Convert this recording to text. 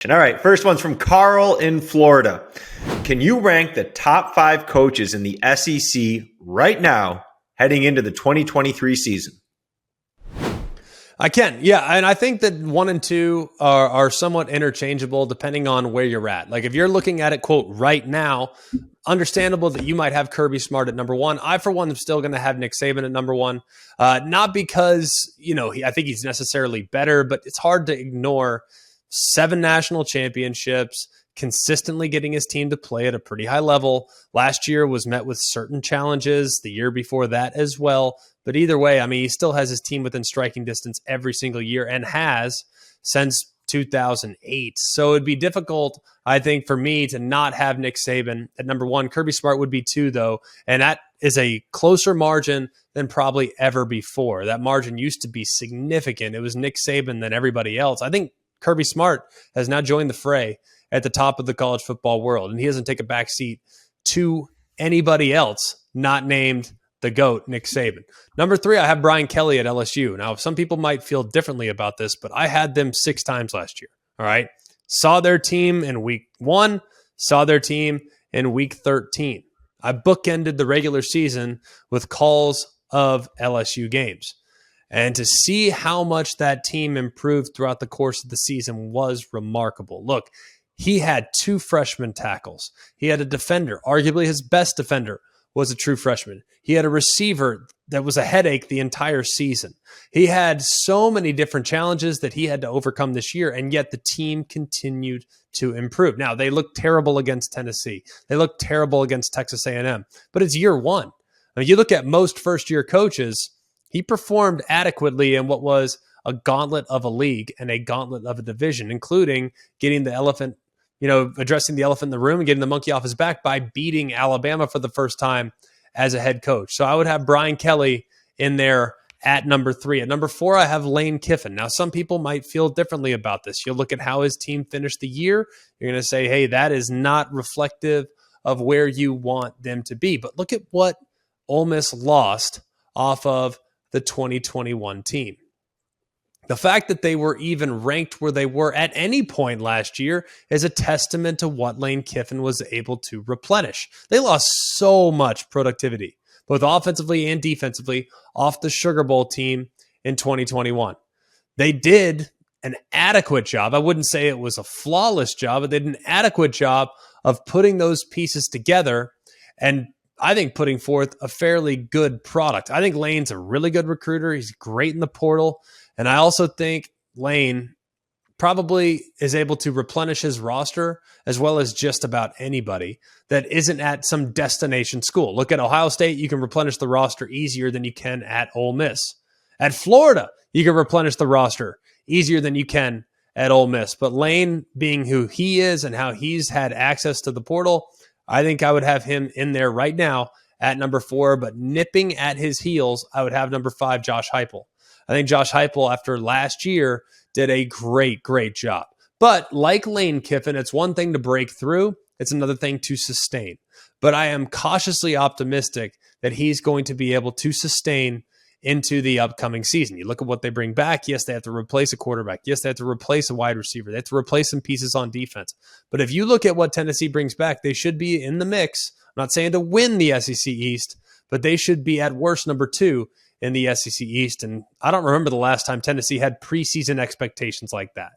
All right, first one's from Carl in Florida. Can you rank the top 5 coaches in the SEC right now heading into the 2023 season? I can, yeah. And I think that 1 and 2 are somewhat interchangeable depending on where you're at. Like if you're looking at it, quote, right now, understandable that you might have Kirby Smart at number 1. I, for one, am still going to have Nick Saban at number 1. Not because, I think he's necessarily better, but it's hard to ignore 7 national championships, consistently getting his team to play at a pretty high level. Last year was met with certain challenges, the year before that as well. But either way, I mean, he still has his team within striking distance every single year and has since 2008. So it'd be difficult, I think, for me to not have Nick Saban at number 1. Kirby Smart would be 2, though. And that is a closer margin than probably ever before. That margin used to be significant. It was Nick Saban than everybody else. I think Kirby Smart has now joined the fray at the top of the college football world, and he doesn't take a back seat to anybody else not named the GOAT, Nick Saban. Number 3, I have Brian Kelly at LSU. Now, some people might feel differently about this, but I had them 6 times last year. All right. Saw their team in week 1, saw their team in week 13. I bookended the regular season with calls of LSU games. And to see how much that team improved throughout the course of the season was remarkable. Look, he had 2 freshman tackles. He had a defender, arguably his best defender was a true freshman. He had a receiver that was a headache the entire season. He had so many different challenges that he had to overcome this year, and yet the team continued to improve. Now, they looked terrible against Tennessee. They looked terrible against Texas A&M, but it's year 1. I mean, you look at most first-year coaches, he performed adequately in what was a gauntlet of a league and a gauntlet of a division, including getting the elephant, addressing the elephant in the room and getting the monkey off his back by beating Alabama for the first time as a head coach. So I would have Brian Kelly in there at number 3. At number 4, I have Lane Kiffin. Now, some people might feel differently about this. You'll look at how his team finished the year. You're going to say, hey, that is not reflective of where you want them to be. But look at what Ole Miss lost off of the 2021 team. The fact that they were even ranked where they were at any point last year is a testament to what Lane Kiffin was able to replenish. They lost so much productivity, both offensively and defensively, off the Sugar Bowl team in 2021. They did an adequate job. I wouldn't say it was a flawless job, but they did an adequate job of putting those pieces together and I think putting forth a fairly good product. I think Lane's a really good recruiter. He's great in the portal. And I also think Lane probably is able to replenish his roster as well as just about anybody that isn't at some destination school. Look at Ohio State. You can replenish the roster easier than you can at Ole Miss. At Florida, you can replenish the roster easier than you can at Ole Miss. But Lane, being who he is and how he's had access to the portal, I think I would have him in there right now at number 4, but nipping at his heels, I would have number 5, Josh Heupel. I think Josh Heupel, after last year, did a great job. But like Lane Kiffin, it's one thing to break through. It's another thing to sustain. But I am cautiously optimistic that he's going to be able to sustain into the upcoming season. You look at what they bring back. Yes, they have to replace a quarterback. Yes, they have to replace a wide receiver. They have to replace some pieces on defense. But if you look at what Tennessee brings back, they should be in the mix. I'm not saying to win the SEC East, but they should be at worst number 2 in the SEC East. And I don't remember the last time Tennessee had preseason expectations like that.